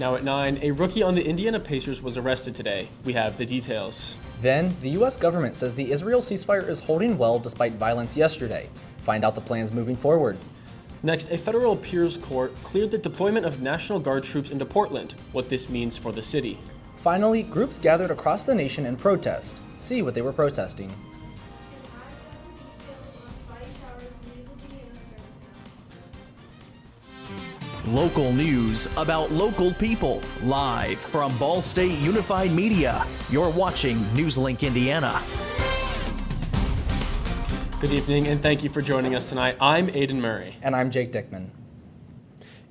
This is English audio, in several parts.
Now at 9, a rookie on the Indiana Pacers was arrested today. We have the details. Then, the U.S. government says the Israel ceasefire is holding well despite violence yesterday. Find out the plans moving forward. Next, a federal appeals court cleared the deployment of National Guard troops into Portland, what this means for the city. Finally, groups gathered across the nation in protest. See what they were protesting. Local news about local people, live from Ball State Unified Media. You're watching NewsLink Indiana. Good evening, and thank you for joining us tonight. I'm Aiden Murray. And I'm Jake Dickman.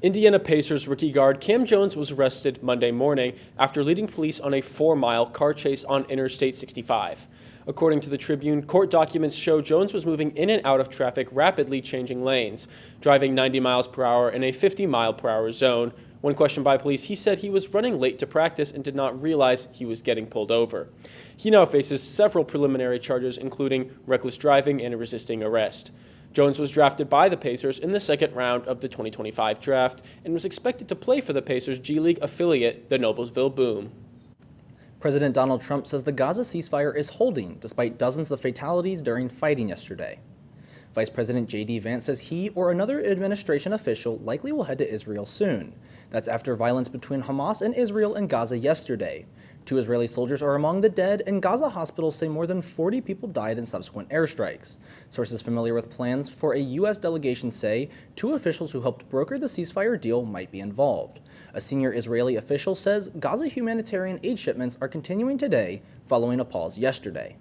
Indiana Pacers rookie guard Cam Jones was arrested Monday morning after leading police on a 4-mile car chase on Interstate 65. According to the Tribune, court documents show Jones was moving in and out of traffic, rapidly changing lanes, driving 90 miles per hour in a 50-mile-per-hour zone. When questioned by police, he said he was running late to practice and did not realize he was getting pulled over. He now faces several preliminary charges, including reckless driving and resisting arrest. Jones was drafted by the Pacers in the second round of the 2025 draft and was expected to play for the Pacers' G League affiliate, the Noblesville Boom. President Donald Trump says the Gaza ceasefire is holding despite dozens of fatalities during fighting yesterday. Vice President J.D. Vance says he or another administration official likely will head to Israel soon. That's after violence between Hamas and Israel in Gaza yesterday. 2 Israeli soldiers are among the dead, and Gaza hospitals say more than 40 people died in subsequent airstrikes. Sources familiar with plans for a U.S. delegation say 2 officials who helped broker the ceasefire deal might be involved. A senior Israeli official says Gaza humanitarian aid shipments are continuing today following a pause yesterday.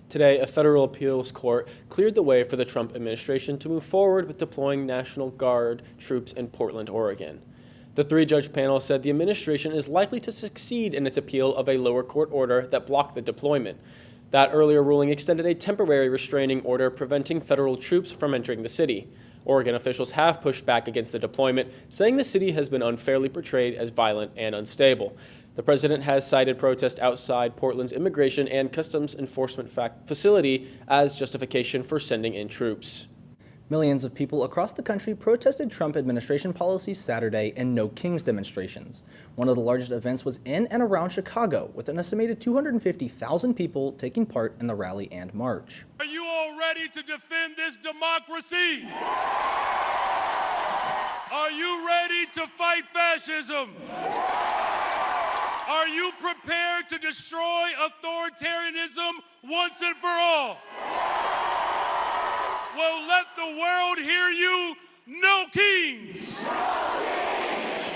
Today, a federal appeals court cleared the way for the Trump administration to move forward with deploying National Guard troops in Portland, Oregon. The 3-judge panel said the administration is likely to succeed in its appeal of a lower court order that blocked the deployment. That earlier ruling extended a temporary restraining order preventing federal troops from entering the city. Oregon officials have pushed back against the deployment, saying the city has been unfairly portrayed as violent and unstable. The president has cited protest outside Portland's Immigration and Customs Enforcement facility as justification for sending in troops. Millions of people across the country protested Trump administration policies Saturday in No Kings demonstrations. One of the largest events was in and around Chicago, with an estimated 250,000 people taking part in the rally and march. Are you all ready to defend this democracy? Are you ready to fight fascism? Are you prepared to destroy authoritarianism once and for all? Well, let the world hear you. No kings!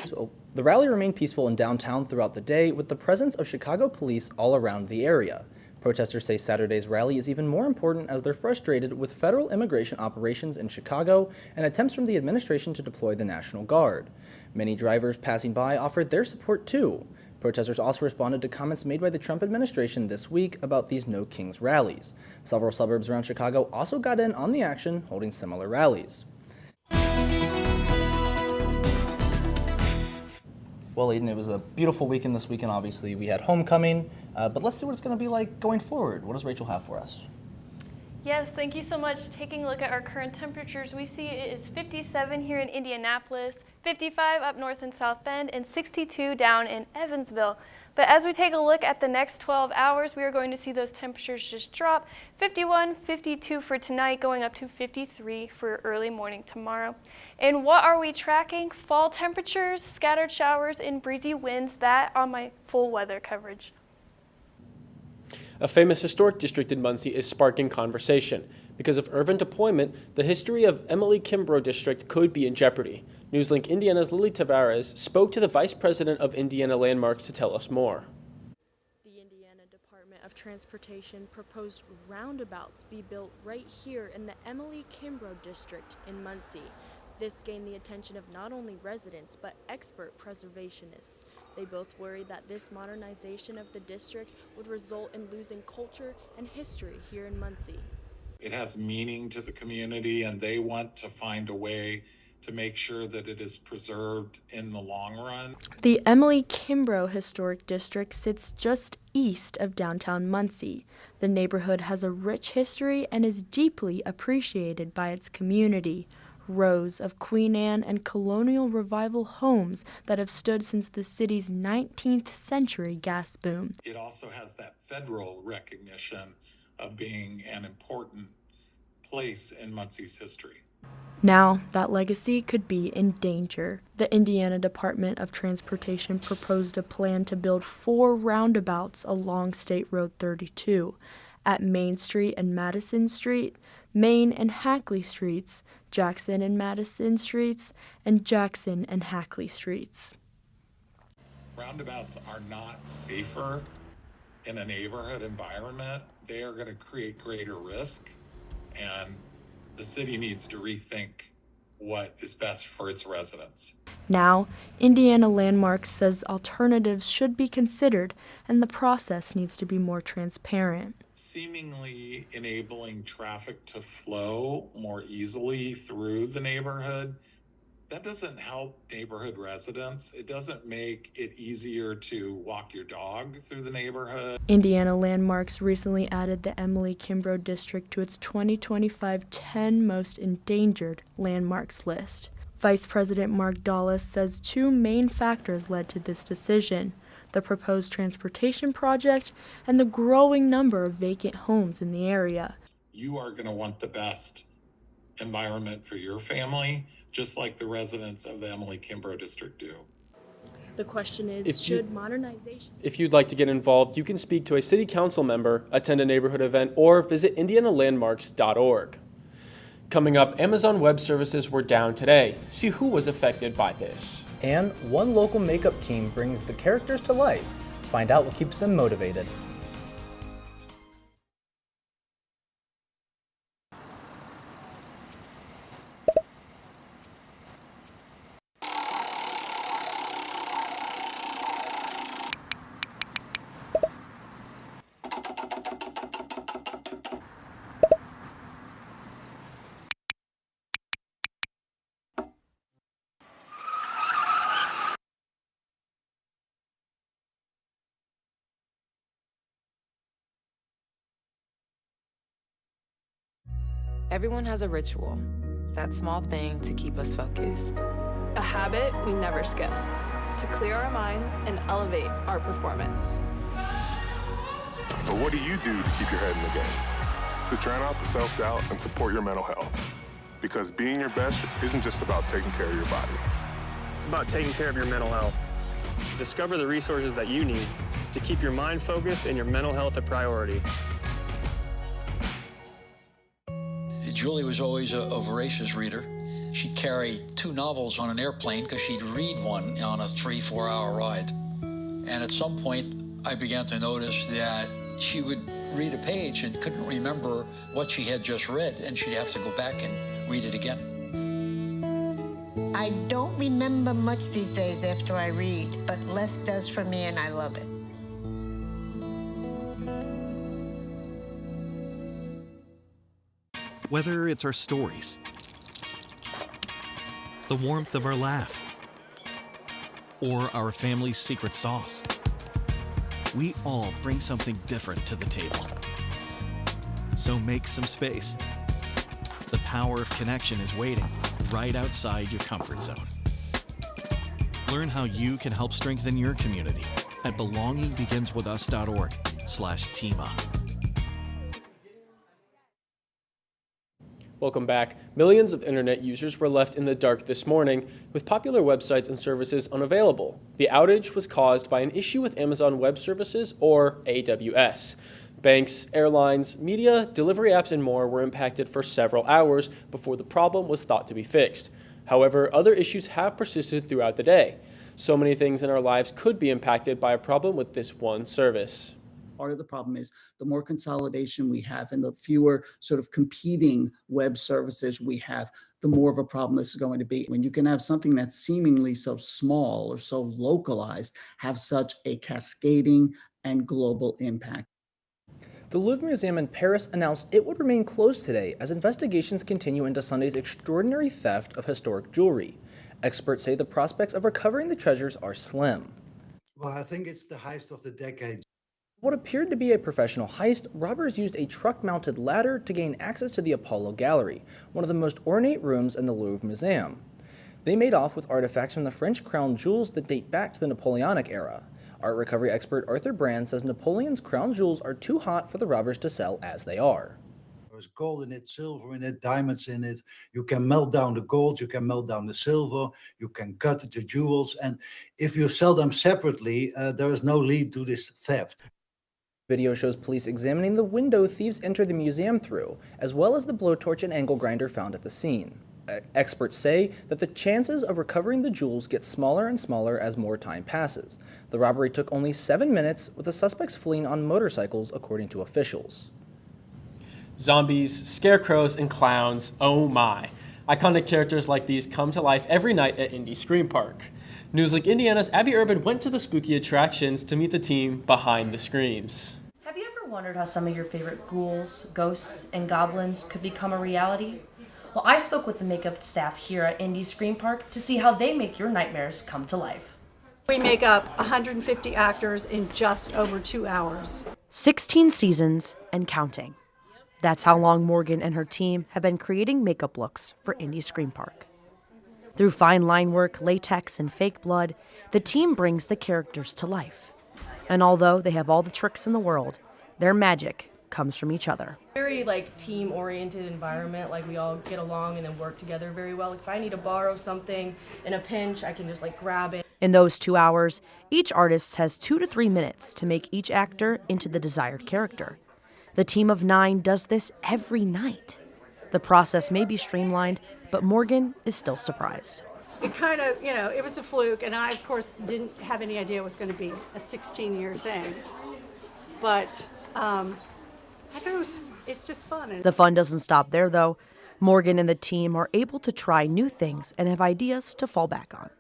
So, the rally remained peaceful in downtown throughout the day, with the presence of Chicago police all around the area. Protesters say Saturday's rally is even more important as they're frustrated with federal immigration operations in Chicago and attempts from the administration to deploy the National Guard. Many drivers passing by offered their support too. Protesters also responded to comments made by the Trump administration this week about these No Kings rallies. Several suburbs around Chicago also got in on the action, holding similar rallies. Well, Aiden, it was a beautiful weekend this weekend, obviously. We had homecoming, but let's see what it's going to be like going forward. What does Rachel have for us? Yes, thank you so much. Taking a look at our current temperatures, we see it is 57 here in Indianapolis, 55 up north in South Bend, and 62 down in Evansville. But as we take a look at the next 12 hours, we are going to see those temperatures just drop. 51, 52 for tonight, going up to 53 for early morning tomorrow. And what are we tracking? Fall temperatures, scattered showers, and breezy winds. That on my full weather coverage. A famous historic district in Muncie is sparking conversation. Because of urban deployment, the history of Emily Kimbrough District could be in jeopardy. NewsLink Indiana's Lily Tavares spoke to the Vice President of Indiana Landmarks to tell us more. The Indiana Department of Transportation proposed roundabouts be built right here in the Emily Kimbrough District in Muncie. This gained the attention of not only residents, but expert preservationists. They both worry that this modernization of the district would result in losing culture and history here in Muncie. It has meaning to the community, and they want to find a way to make sure that it is preserved in the long run. The Emily Kimbrough Historic District sits just east of downtown Muncie. The neighborhood has a rich history and is deeply appreciated by its community. rows of Queen Anne and colonial revival homes that have stood since the city's 19th century gas boom. It also has that federal recognition of being an important place in Muncie's history. Now, that legacy could be in danger. The Indiana Department of Transportation proposed a plan to build 4 roundabouts along State Road 32 at Main Street and Madison Street, Main and Hackley Streets, Jackson and Madison Streets, and Jackson and Hackley Streets. Roundabouts are not safer in a neighborhood environment. They are going to create greater risk, and the city needs to rethink what is best for its residents. Now, Indiana Landmarks says alternatives should be considered and the process needs to be more transparent. Seemingly enabling traffic to flow more easily through the neighborhood, that doesn't help neighborhood residents. It doesn't make it easier to walk your dog through the neighborhood. Indiana Landmarks recently added the Emily Kimbrough District to its 2025 10 Most Endangered Landmarks list. Vice President Mark Dulles says 2 main factors led to this decision: the proposed transportation project and the growing number of vacant homes in the area. You are going to want the best environment for your family, just like the residents of the Emily Kimbrough District do. The question is, should modernization... If you'd like to get involved, you can speak to a city council member, attend a neighborhood event, or visit indianalandmarks.org. Coming up, Amazon Web Services were down today. See who was affected by this. And one local makeup team brings the characters to life. Find out what keeps them motivated. Everyone has a ritual, that small thing to keep us focused. A habit we never skip, to clear our minds and elevate our performance. But what do you do to keep your head in the game? To drown out the self-doubt and support your mental health. Because being your best isn't just about taking care of your body. It's about taking care of your mental health. Discover the resources that you need to keep your mind focused and your mental health a priority. Julie was always a voracious reader. She'd carry 2 novels on an airplane because she'd read one on a 3-4 hour ride. And at some point, I began to notice that she would read a page and couldn't remember what she had just read, and she'd have to go back and read it again. I don't remember much these days after I read, but less does for me, and I love it. Whether it's our stories, the warmth of our laugh, or our family's secret sauce, we all bring something different to the table. So make some space. The power of connection is waiting right outside your comfort zone. Learn how you can help strengthen your community at belongingbeginswithus.org/teamup. Welcome back. Millions of internet users were left in the dark this morning with popular websites and services unavailable. The outage was caused by an issue with Amazon Web Services, or AWS. Banks, airlines, media, delivery apps, and more were impacted for several hours before the problem was thought to be fixed. However, other issues have persisted throughout the day. So many things in our lives could be impacted by a problem with this one service. Part of the problem is the more consolidation we have and the fewer sort of competing web services we have, the more of a problem this is going to be. When you can have something that's seemingly so small or so localized, have such a cascading and global impact. The Louvre Museum in Paris announced it would remain closed today as investigations continue into Sunday's extraordinary theft of historic jewelry. Experts say the prospects of recovering the treasures are slim. Well, I think it's the heist of the decade. What appeared to be a professional heist, robbers used a truck-mounted ladder to gain access to the Apollo Gallery, one of the most ornate rooms in the Louvre Museum. They made off with artifacts from the French crown jewels that date back to the Napoleonic era. Art recovery expert Arthur Brand says Napoleon's crown jewels are too hot for the robbers to sell as they are. There's gold in it, silver in it, diamonds in it. You can melt down the gold, you can melt down the silver, you can cut the jewels, and if you sell them separately, there is no lead to this theft. Video shows police examining the window thieves entered the museum through, as well as the blowtorch and angle grinder found at the scene. Experts say that the chances of recovering the jewels get smaller and smaller as more time passes. The robbery took only 7 minutes, with the suspects fleeing on motorcycles, according to officials. Zombies, scarecrows, and clowns, oh my. Iconic characters like these come to life every night at Indy Scream Park. NewsLink Indiana's Abby Urban went to the spooky attractions to meet the team behind the screams. Have you ever wondered how some of your favorite ghouls, ghosts, and goblins could become a reality? Well, I spoke with the makeup staff here at Indy Scream Park to see how they make your nightmares come to life. We make up 150 actors in just over 2 hours. 16 seasons and counting. That's how long Morgan and her team have been creating makeup looks for Indy Scream Park. Through fine line work, latex, and fake blood, the team brings the characters to life. And although they have all the tricks in the world, their magic comes from each other. Very team-oriented environment, we all get along and then work together very well. If I need to borrow something in a pinch, I can just grab it. In those 2 hours, each artist has 2 to 3 minutes to make each actor into the desired character. The team of 9 does this every night. The process may be streamlined, but Morgan is still surprised. It kind of, it was a fluke, and I, of course, didn't have any idea it was going to be a 16-year thing. But, I don't know, it's just fun. The fun doesn't stop there, though. Morgan and the team are able to try new things and have ideas to fall back on,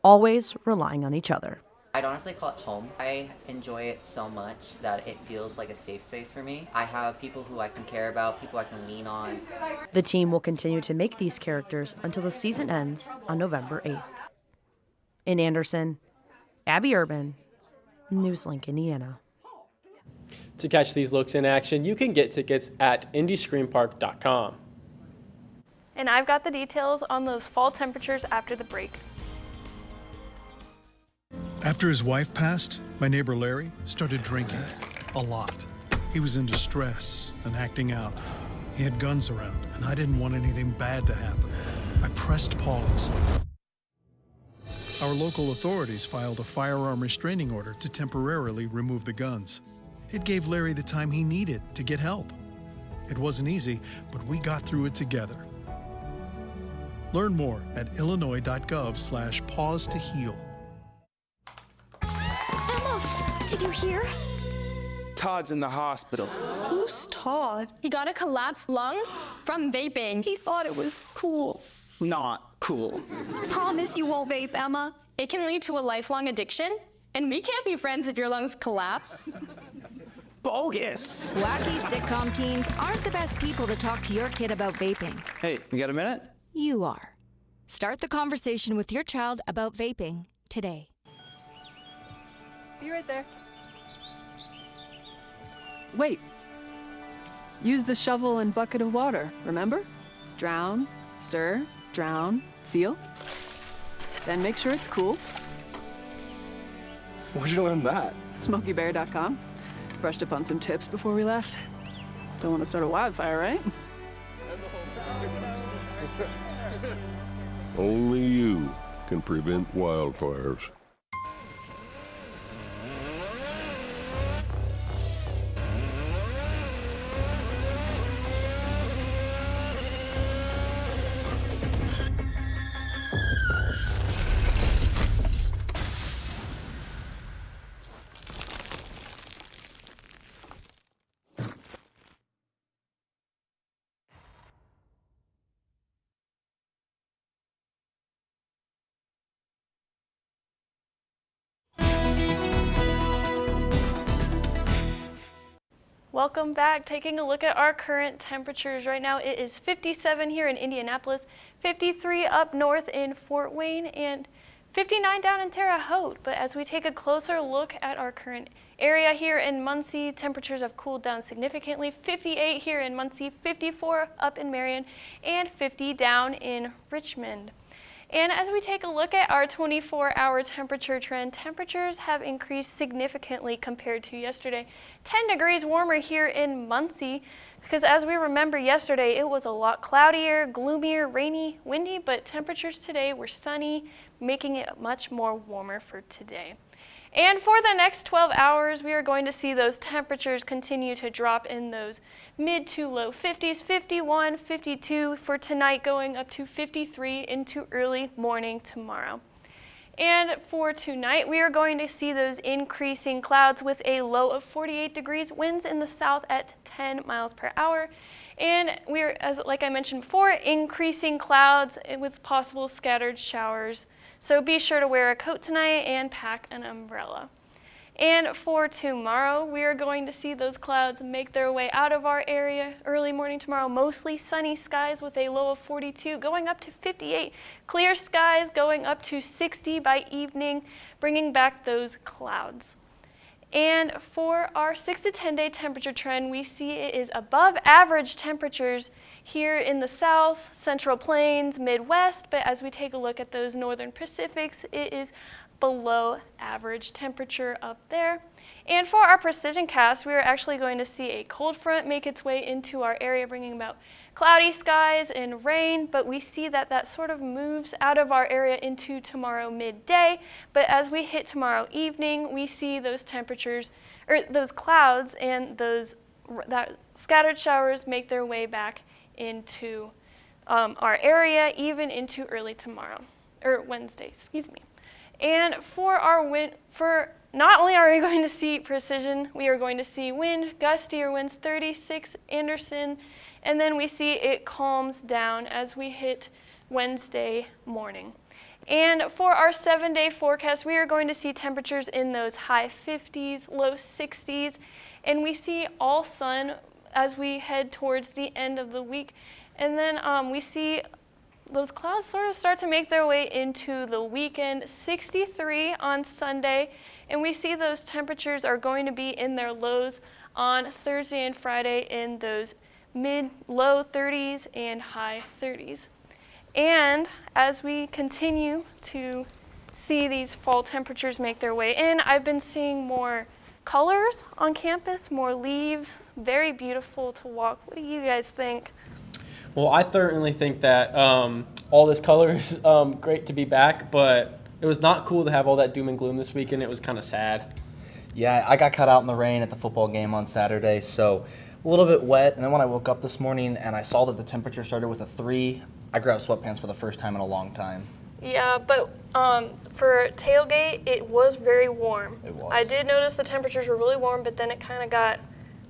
always relying on each other. I'd honestly call it home. I enjoy it so much that it feels like a safe space for me. I have people who I can care about, people I can lean on. The team will continue to make these characters until the season ends on November 8th. In Anderson, Abby Urban, NewsLink, Indiana. To catch these looks in action, you can get tickets at indyscreampark.com. And I've got the details on those fall temperatures after the break. After his wife passed, my neighbor Larry started drinking a lot. He was in distress and acting out. He had guns around, and I didn't want anything bad to happen. I pressed pause. Our local authorities filed a firearm restraining order to temporarily remove the guns. It gave Larry the time he needed to get help. It wasn't easy, but we got through it together. Learn more at illinois.gov/pause to heal. Did you hear? Todd's in the hospital. Who's Todd? He got a collapsed lung from vaping. He thought it was cool. Not cool. Promise you won't vape, Emma. It can lead to a lifelong addiction, and we can't be friends if your lungs collapse. Bogus. Wacky sitcom teens aren't the best people to talk to your kid about vaping. Hey, you got a minute? You are. Start the conversation with your child about vaping today. Be right there. Wait. Use the shovel and bucket of water, remember? Drown, stir, drown, feel. Then make sure it's cool. Where'd you learn that? SmokeyBear.com. Brushed up on some tips before we left. Don't want to start a wildfire, right? Only you can prevent wildfires. Welcome back. Taking a look at our current temperatures right now, it is 57 here in Indianapolis, 53 up north in Fort Wayne, and 59 down in Terre Haute, but as we take a closer look at our current area here in Muncie, temperatures have cooled down significantly. 58 here in Muncie, 54 up in Marion, and 50 down in Richmond. And as we take a look at our 24-hour temperature trend, temperatures have increased significantly compared to yesterday. 10 degrees warmer here in Muncie, because as we remember yesterday, it was a lot cloudier, gloomier, rainy, windy, but temperatures today were sunny, making it much more warmer for today. And for the next 12 hours, we are going to see those temperatures continue to drop in those mid to low 50s, 51, 52 for tonight, going up to 53 into early morning tomorrow. And for tonight, we are going to see those increasing clouds with a low of 48 degrees, winds in the south at 10 miles per hour. And we're, like I mentioned before, increasing clouds with possible scattered showers. So be sure to wear a coat tonight and pack an umbrella. And for tomorrow, we are going to see those clouds make their way out of our area early morning tomorrow. Mostly sunny skies with a low of 42, going up to 58. Clear skies going up to 60 by evening, bringing back those clouds. And for our 6 to 10 day temperature trend, we see it is above average temperatures here in the South, Central Plains, Midwest, but as we take a look at those Northern Pacifics, it is below average temperature up there. And for our precision cast, we are actually going to see a cold front make its way into our area, bringing about cloudy skies and rain, but we see that that sort of moves out of our area into tomorrow midday. But as we hit tomorrow evening, we see those temperatures, or those clouds and those that scattered showers make their way back into our area, even into early tomorrow, or Wednesday, excuse me. And for our wind, not only are we going to see precision, we are going to see wind, gustier winds 36 Anderson, and then we see it calms down as we hit Wednesday morning. And for our 7-day forecast, we are going to see temperatures in those high 50s, low 60s, and we see all sun as we head towards the end of the week. And then we see those clouds sort of start to make their way into the weekend, 63 on Sunday, and we see those temperatures are going to be in their lows on Thursday and Friday in those mid-low 30s and high 30s. And as we continue to see these fall temperatures make their way in, I've been seeing more colors on campus, more leaves, very beautiful to walk. What do you guys think? Well, I certainly think that all this color is great to be back, but it was not cool to have all that doom and gloom this weekend. It was kind of sad. Yeah, I got caught out in the rain at the football game on Saturday, so a little bit wet. And then when I woke up this morning and I saw that the temperature started with a 3, I grabbed sweatpants for the first time in a long time. Yeah, but for tailgate, it was very warm. It was. I did notice the temperatures were really warm, but then it kind of got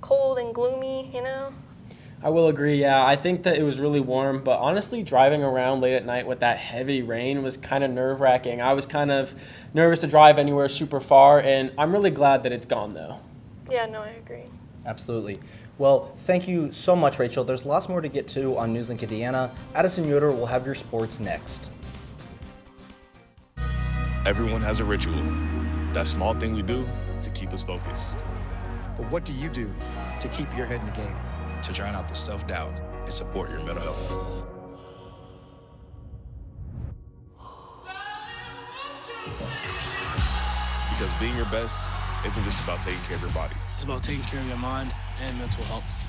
cold and gloomy, you know? I will agree, yeah. I think that it was really warm, but honestly, driving around late at night with that heavy rain was kind of nerve-wracking. I was kind of nervous to drive anywhere super far, and I'm really glad that it's gone, though. Yeah, no, I agree. Absolutely. Well, thank you so much, Rachel. There's lots more to get to on NewsLink Indiana. Addison Yoder will have your sports next. Everyone has a ritual, that small thing we do to keep us focused. But what do you do to keep your head in the game? To drown out the self-doubt and support your mental health. Because being your best isn't just about taking care of your body. It's about taking care of your mind and mental health.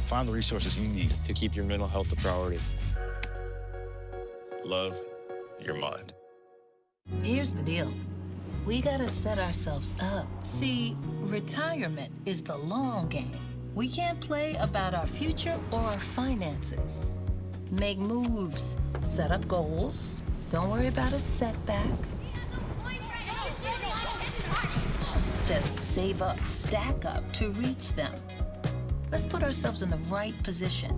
Find the resources you need to keep your mental health a priority. Love your mind. Here's the deal. We gotta set ourselves up. See, retirement is the long game. We can't play about our future or our finances. Make moves, set up goals. Don't worry about a setback. Just save up, stack up to reach them. Let's put ourselves in the right position.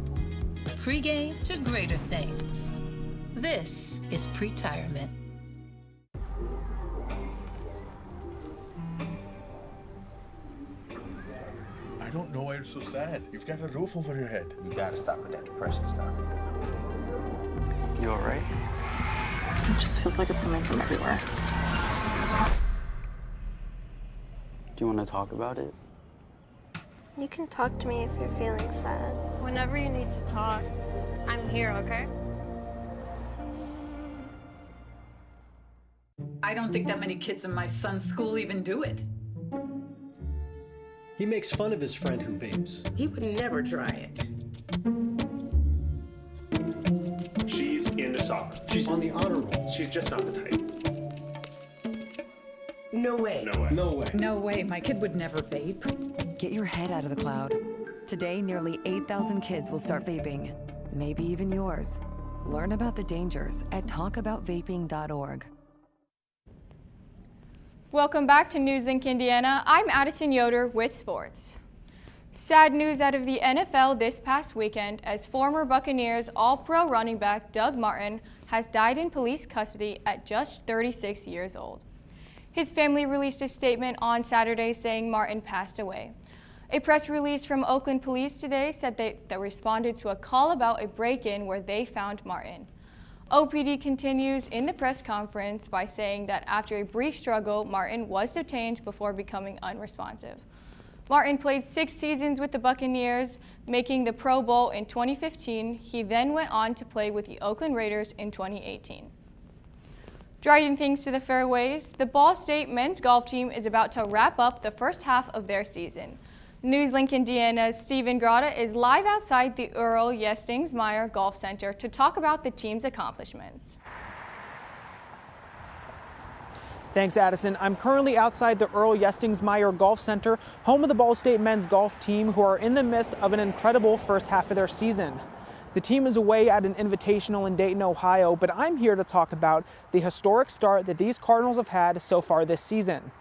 Pre-game to greater things. This is Pretirement. I don't know why you're so sad. You've got a roof over your head. You gotta stop with that depression stuff. You all right? It just feels like it's coming from everywhere. Do you want to talk about it? You can talk to me if you're feeling sad. Whenever you need to talk, I'm here, okay? I don't think that many kids in my son's school even do it. He makes fun of his friend who vapes. He would never try it. She's into soccer. She's on the honor roll. She's just not the type. No way. No way. No way. No way, my kid would never vape. Get your head out of the cloud. Today, nearly 8,000 kids will start vaping. Maybe even yours. Learn about the dangers at talkaboutvaping.org. Welcome back to NewsLink Indiana. I'm Addison Yoder with sports. Sad news out of the NFL this past weekend as former Buccaneers All-Pro running back Doug Martin has died in police custody at just 36 years old. His family released a statement on Saturday saying Martin passed away. A press release from Oakland Police today said they responded to a call about a break-in where they found Martin. OPD continues in the press conference by saying that after a brief struggle, Martin was detained before becoming unresponsive. Martin played 6 seasons with the Buccaneers, making the Pro Bowl in 2015. He then went on to play with the Oakland Raiders in 2018. Driving things to the fairways, the Ball State men's golf team is about to wrap up the first half of their season. NewsLink Indiana's Stephen Grotta is live outside the Earl Yestingsmeyer Golf Center to talk about the team's accomplishments. Thanks, Addison. I'm currently outside the Earl Yestingsmeyer Golf Center, home of the Ball State men's golf team, who are in the midst of an incredible first half of their season. The team is away at an invitational in Dayton, Ohio, but I'm here to talk about the historic start that these Cardinals have had so far this season.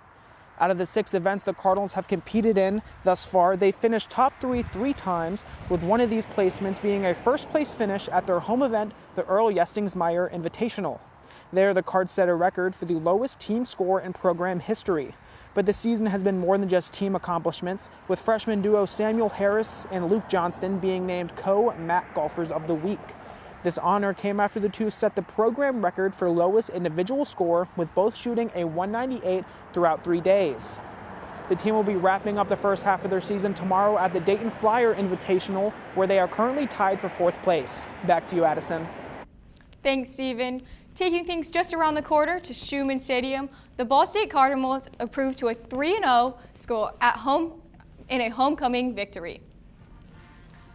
Out of the 6 events the Cardinals have competed in thus far, they finished top 3 times, with one of these placements being a first-place finish at their home event, the Earl Yestingsmeyer Invitational. There, the Cards set a record for the lowest team score in program history. But the season has been more than just team accomplishments, with freshman duo Samuel Harris and Luke Johnston being named co-MAC Golfers of the Week. This honor came after the two set the program record for lowest individual score, with both shooting a 198 throughout 3 days. The team will be wrapping up the first half of their season tomorrow at the Dayton Flyer Invitational, where they are currently tied for 4th place. Back to you, Addison. Thanks, Stephen. Taking things just around the corner to Schumann Stadium, the Ball State Cardinals improved to a 3-0 score at home in a homecoming victory.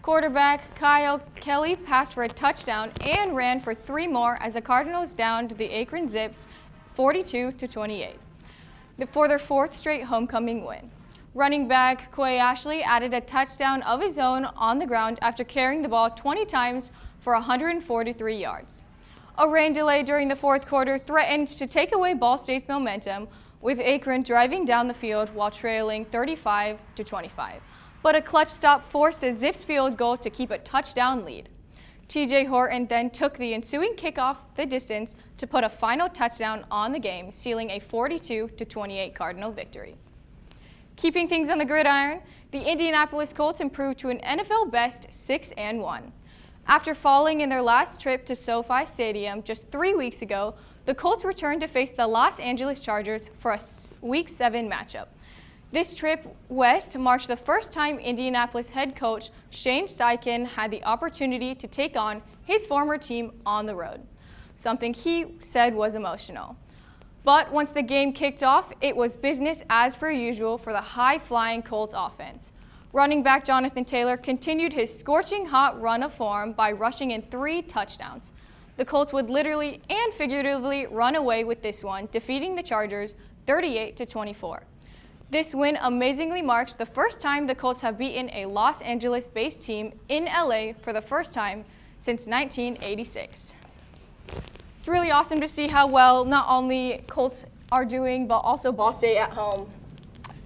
Quarterback Kyle Kelly passed for a touchdown and ran for 3 more as the Cardinals downed the Akron Zips 42-28 for their 4th straight homecoming win. Running back Quay Ashley added a touchdown of his own on the ground after carrying the ball 20 times for 143 yards. A rain delay during the 4th quarter threatened to take away Ball State's momentum, with Akron driving down the field while trailing 35-25. But a clutch stop forced a Zips field goal to keep a touchdown lead. TJ Horton then took the ensuing kickoff the distance to put a final touchdown on the game, sealing a 42-28 Cardinal victory. Keeping things on the gridiron, the Indianapolis Colts improved to an NFL best 6-1. After falling in their last trip to SoFi Stadium just 3 weeks ago, the Colts returned to face the Los Angeles Chargers for a Week 7 matchup. This trip west marked the first time Indianapolis head coach Shane Steichen had the opportunity to take on his former team on the road, something he said was emotional. But once the game kicked off, it was business as per usual for the high-flying Colts offense. Running back Jonathan Taylor continued his scorching hot run of form by rushing in 3 touchdowns. The Colts would literally and figuratively run away with this one, defeating the Chargers 38-24. This win amazingly marks the first time the Colts have beaten a Los Angeles-based team in LA for the first time since 1986. It's really awesome to see how well not only Colts are doing, but also Ball State at home.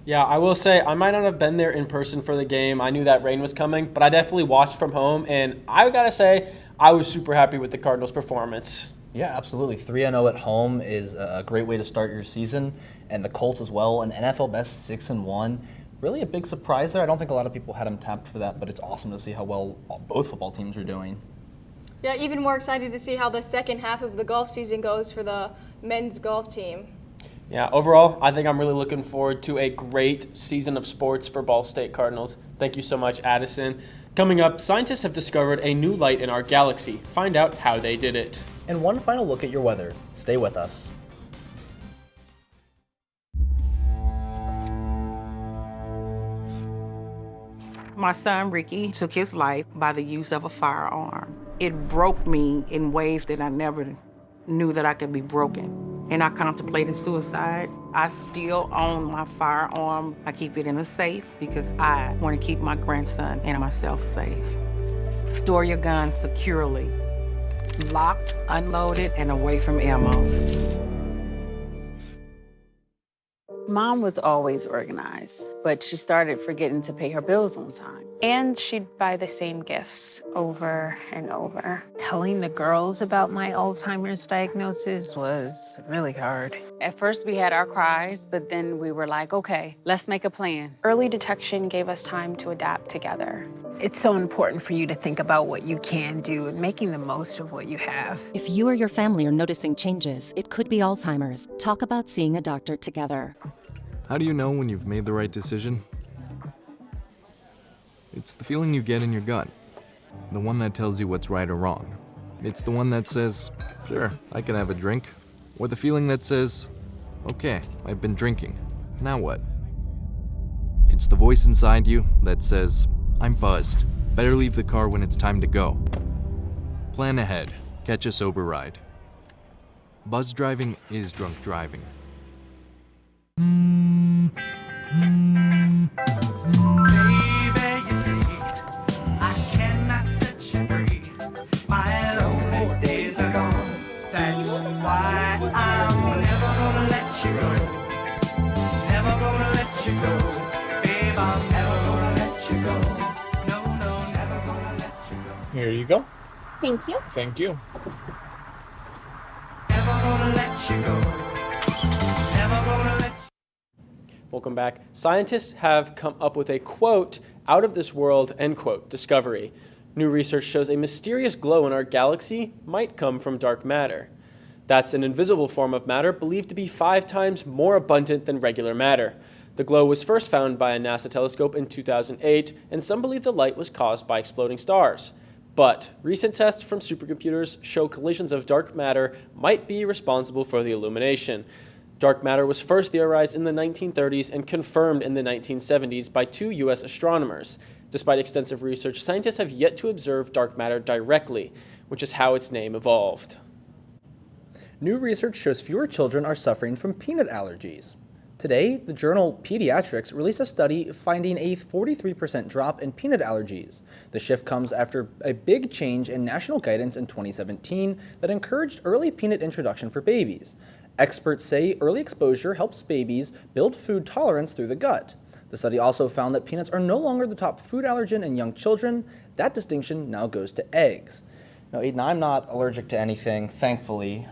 Yeah, I will say I might not have been there in person for the game. I knew that rain was coming, but I definitely watched from home, and I gotta say I was super happy with the Cardinals' performance. Yeah, absolutely. 3-0 at home is a great way to start your season, and the Colts as well, an NFL best 6-1. Really a big surprise there. I don't think a lot of people had them tapped for that, but it's awesome to see how well both football teams are doing. Yeah, even more excited to see how the second half of the golf season goes for the men's golf team. Yeah, overall, I think I'm really looking forward to a great season of sports for Ball State Cardinals. Thank you so much, Addison. Coming up, scientists have discovered a new light in our galaxy. Find out how they did it. And one final look at your weather. Stay with us. My son, Ricky, took his life by the use of a firearm. It broke me in ways that I never knew that I could be broken. And I contemplated suicide. I still own my firearm. I keep it in a safe because I want to keep my grandson and myself safe. Store your gun securely, locked, unloaded, and away from ammo. Mom was always organized, but she started forgetting to pay her bills on time. And she'd buy the same gifts over and over. Telling the girls about my Alzheimer's diagnosis was really hard. At first we had our cries, but then we were like, okay, let's make a plan. Early detection gave us time to adapt together. It's so important for you to think about what you can do and making the most of what you have. If you or your family are noticing changes, it could be Alzheimer's. Talk about seeing a doctor together. How do you know when you've made the right decision? It's the feeling you get in your gut. The one that tells you what's right or wrong. It's the one that says, sure, I can have a drink. Or the feeling that says, okay, I've been drinking. Now what? It's the voice inside you that says, I'm buzzed. Better leave the car when it's time to go. Plan ahead. Catch a sober ride. Buzz driving is drunk driving. Here you go. Thank you. Thank you. Welcome back. Scientists have come up with a, quote, out of this world, end quote, discovery. New research shows a mysterious glow in our galaxy might come from dark matter. That's an invisible form of matter believed to be 5 times more abundant than regular matter. The glow was first found by a NASA telescope in 2008, and some believe the light was caused by exploding stars. But recent tests from supercomputers show collisions of dark matter might be responsible for the illumination. Dark matter was first theorized in the 1930s and confirmed in the 1970s by 2 U.S. astronomers. Despite extensive research, scientists have yet to observe dark matter directly, which is how its name evolved. New research shows fewer children are suffering from peanut allergies. Today, the journal Pediatrics released a study finding a 43% drop in peanut allergies. The shift comes after a big change in national guidance in 2017 that encouraged early peanut introduction for babies. Experts say early exposure helps babies build food tolerance through the gut. The study also found that peanuts are no longer the top food allergen in young children. That distinction now goes to eggs. Now, Aiden, I'm not allergic to anything, thankfully.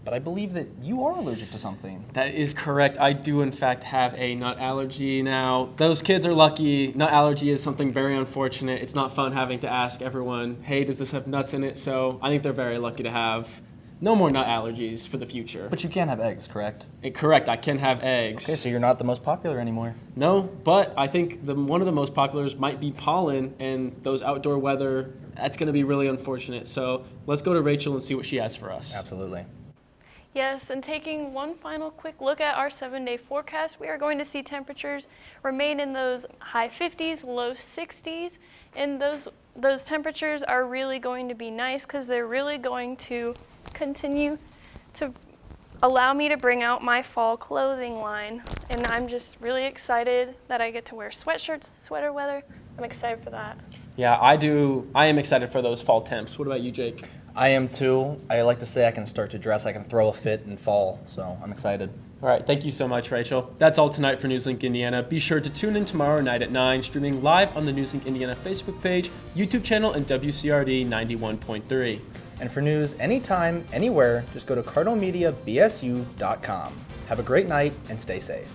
But I believe that you are allergic to something. That is correct. I do, in fact, have a nut allergy now. Those kids are lucky. Nut allergy is something very unfortunate. It's not fun having to ask everyone, hey, does this have nuts in it? So I think they're very lucky to have no more nut allergies for the future. But you can have eggs, correct? Correct. I can have eggs. Okay, so you're not the most popular anymore. No, but I think one of the most populars might be pollen, and those outdoor weather, that's going to be really unfortunate. So let's go to Rachel and see what she has for us. Absolutely. Yes, and taking one final quick look at our 7-day forecast, we are going to see temperatures remain in those high 50s, low 60s, and those temperatures are really going to be nice because they're really going to continue to allow me to bring out my fall clothing line. And I'm just really excited that I get to wear sweatshirts, sweater weather. I'm excited for that. Yeah, I am excited for those fall temps. What about you, Jake? I am too. I like to say I can start to dress, I can throw a fit in fall, so I'm excited. All right, thank you so much, Rachel. That's all tonight for NewsLink Indiana. Be sure to tune in tomorrow night at 9, streaming live on the NewsLink Indiana Facebook page, YouTube channel, and WCRD 91.3. And for news anytime, anywhere, just go to cardinalmediabsu.com. Have a great night and stay safe.